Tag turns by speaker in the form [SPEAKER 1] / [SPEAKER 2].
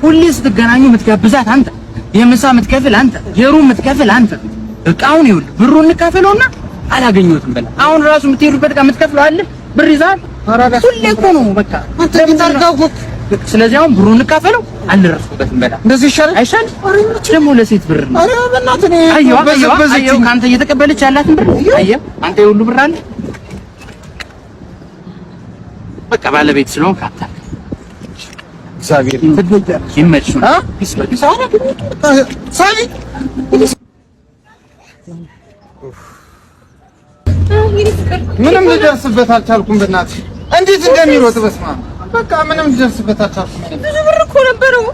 [SPEAKER 1] ሁሌ ስትገናኙ የምትጋብዛት አንተ፣ የምሳ የምትከፍል አንተ፣ የሩም የምትከፍል አንተ። እቃውን ይኸውልህ ብሩን እንካፈለውና አላገኘሁትም በላ። አሁን ራሱ የምትሄዱበት ጋር የምትከፍለው አለ ብር ይዛል። ሁሌ እኮ ነው በቃ ስለዚህ አሁን ብሩን እንካፈለው። አልረፍኩበትም በላ። እንደዚህ ይሻላል አይሻልም? ደግሞ ለሴት ብር ነው። ኧረ በእናትህ ነው አየሁ ካንተ እየተቀበለች ያላትን ብር አየሁ። አንተ የሁሉ ብር አለ በቃ ባለቤት ስለሆንክ አታውቅም። እግዚአብሔር ይመችሽ ነው ሳቢ ምንም ልደርስበት አልቻልኩም። በእናትሽ እንዴት እንደሚሮጥ በስመ አብ በቃ ምንም ልደርስበት አልቻልኩም። ብዙ ብር እኮ ነበረው።